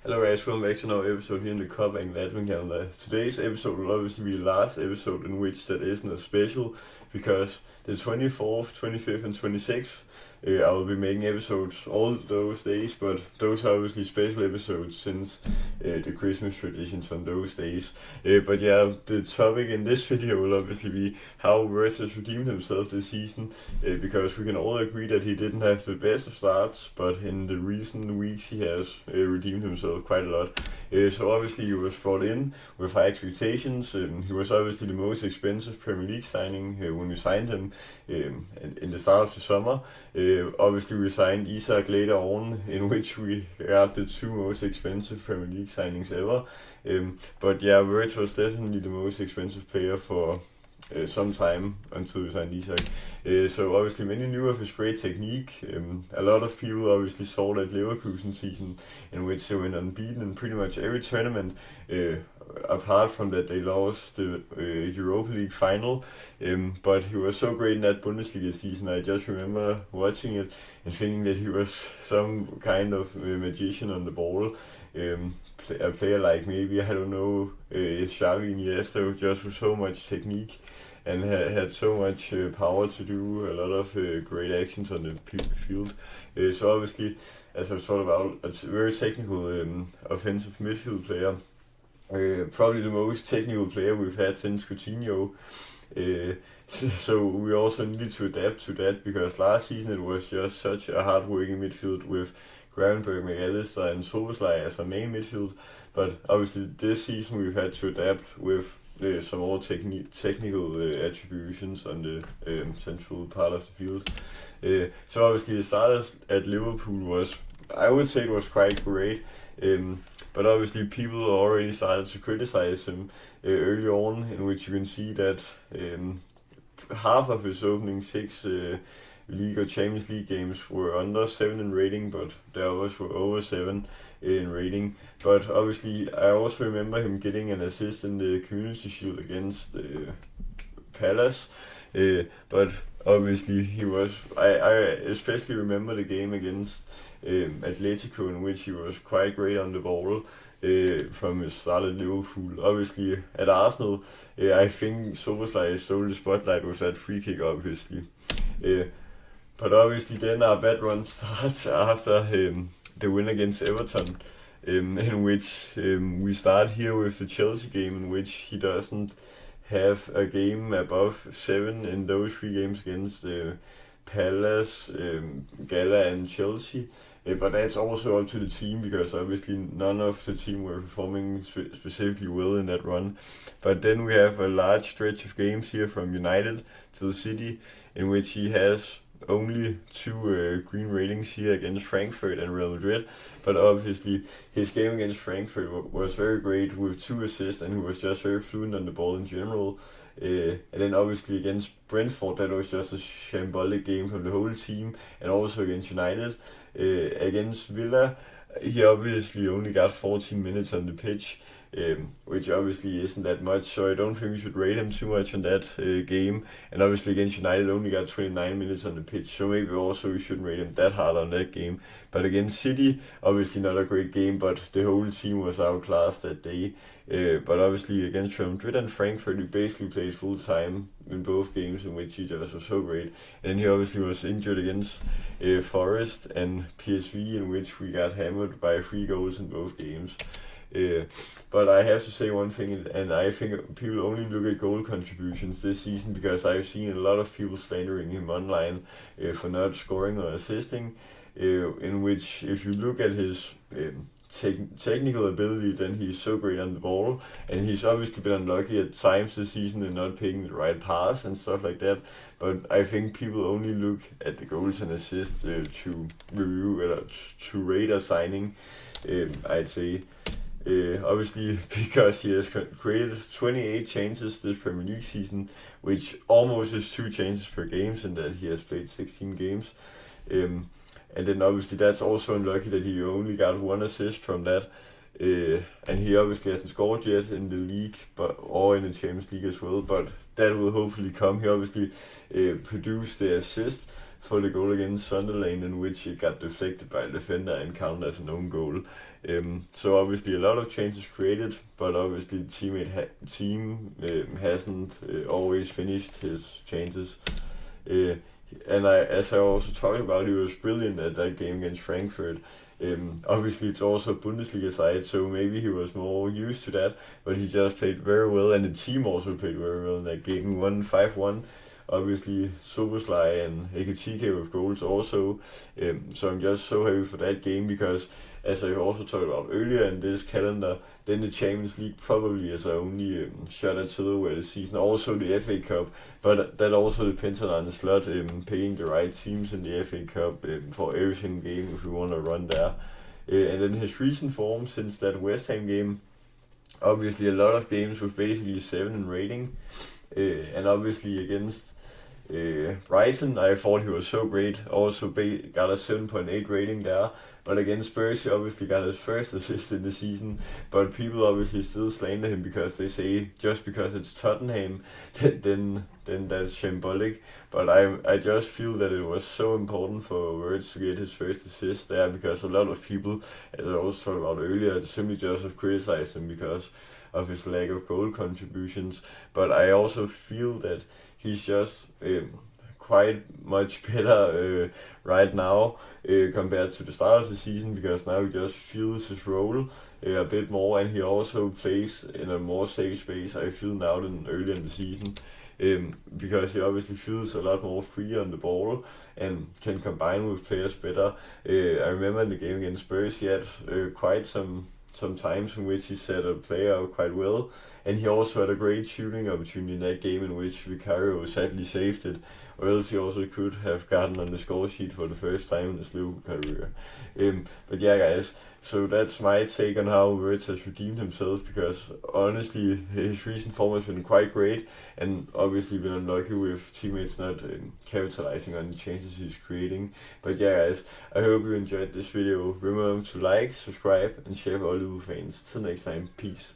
Hello guys, welcome back to another episode here in the Cup and Advent calendar. Today's episode will obviously be the last episode in which that isn't a special because the 24th, 25th and 26th I will be making episodes all those days, but those are obviously special episodes since the Christmas traditions on those days. But yeah, the topic in this video will obviously be how Wirtz has redeemed himself this season, because we can all agree that he didn't have the best of starts, but in the recent weeks he has redeemed himself quite a lot. So obviously he was brought in with high expectations. He was obviously the most expensive Premier League signing when we signed him in the start of the summer. Obviously we signed Isak later on, in which we got the two most expensive Premier League signings ever. But yeah, Wirtz was definitely the most expensive player for some time until we signed Isak. So obviously many knew of his great technique. A lot of people obviously saw that Leverkusen season in which they went unbeaten in pretty much every tournament. Apart from that, they lost the Europa League final, but he was so great in that Bundesliga season. I just remember watching it and thinking that he was some kind of magician on the ball. A player like maybe, I don't know, Xavi Iniesta, just with so much technique and had so much power to do a lot of great actions on the field. So obviously, as I've talked about, it's a very technical offensive midfield player. Probably the most technical player we've had since Coutinho. So we also needed to adapt to that because last season it was just such a hard-working midfield with Gravenberg, McAllister and Szoboszlai as our main midfield. But obviously this season we've had to adapt with some more technical attributions on the central part of the field. So obviously the start at Liverpool was, I would say it was quite great. But obviously people already started to criticize him early on, in which you can see that half of his opening six League or Champions League games were under 7 in rating, but the others were over 7 in rating. But obviously I also remember him getting an assist in the Community Shield against Palace, but obviously he was, I especially remember the game against Atletico, in which he was quite great on the ball from his start at Liverpool. Obviously at Arsenal, I think Szoboszlai stole the spotlight with that free kick, obviously. But obviously then our bad run starts after the win against Everton, in which we start here with the Chelsea game, in which he doesn't have a game above 7 in those 3 games against Palace, Gala and Chelsea. But that's also up to the team, because obviously none of the team were performing specifically well in that run. But then we have a large stretch of games here from United to the City, in which he has only 2 green ratings here against Frankfurt and Real Madrid. But obviously his game against Frankfurt was very great with 2 assists, and he was just very fluent on the ball in general. And then obviously against Brentford, that was just a shambolic game from the whole team, and also against United. Against Villa, he obviously only got 14 minutes on the pitch, which obviously isn't that much, so I don't think we should rate him too much on that game. And obviously against United only got 29 minutes on the pitch, so maybe also we shouldn't rate him that hard on that game. But against City, obviously not a great game, but the whole team was outclassed that day. But obviously against Real Madrid and Frankfurt, he basically played full time in both games, in which he just was so great. And he obviously was injured against Forest and PSV, in which we got hammered by 3 goals in both games. But I have to say one thing, and I think people only look at goal contributions this season, because I've seen a lot of people slandering him online for not scoring or assisting, in which if you look at his technical ability, then he's so great on the ball, and he's obviously been unlucky at times this season in not picking the right pass and stuff like that. But I think people only look at the goals and assists to review, to rate a signing, I'd say. Obviously because he has created 28 chances this Premier League season, which almost is 2 chances per game, and that he has played 16 games. And then obviously that's also unlucky that he only got 1 assist from that. And he obviously hasn't scored yet in the league, or in the Champions League as well, but that will hopefully come. He obviously produced the assist for the goal against Sunderland, in which it got deflected by a defender and counted as an own goal. So obviously a lot of chances created, but obviously the team hasn't always finished his chances. And as I also talked about, he was brilliant at that game against Frankfurt. Obviously it's also a Bundesliga side, so maybe he was more used to that, but he just played very well, and the team also played very well in that game. We won 5-1. Obviously Soboslai and Ekitike with goals also. So I'm just so happy for that game, because as I also talked about earlier in this calendar, then the Champions League probably is our only shot at silverware this season. Also the FA Cup, but that also depends on the slot, paying the right teams in the FA Cup for every single game if we want to run there. And then his recent form since that West Ham game, obviously a lot of games with basically 7 in rating, and obviously against Brighton, I thought he was so great. Also got a 7.8 rating there. But against Spurs, he obviously got his first assist in the season. But people obviously still slander him because they say just because it's Tottenham, then that's shambolic. But I just feel that it was so important for Wirtz to get his first assist there, because a lot of people, as I also talked about earlier, simply just have criticized him because of his lack of goal contributions. But I also feel that he's just quite much better right now compared to the start of the season, because now he just feels his role a bit more, and he also plays in a more safe space, I feel, now than earlier in the season, because he obviously feels a lot more free on the ball and can combine with players better. I remember in the game against Spurs he had quite some times in which he set a player up quite well, and he also had a great shooting opportunity in that game in which Vicario sadly saved it, or else he also could have gotten on the score sheet for the first time in his Liverpool career. But yeah, guys, so that's my take on how Wirtz has redeemed himself, because honestly his recent form has been quite great, and obviously been unlucky with teammates not capitalizing on the chances he's creating. But yeah, guys, I hope you enjoyed this video. Remember to like, subscribe, and share for all Liverpool fans. Till next time, peace.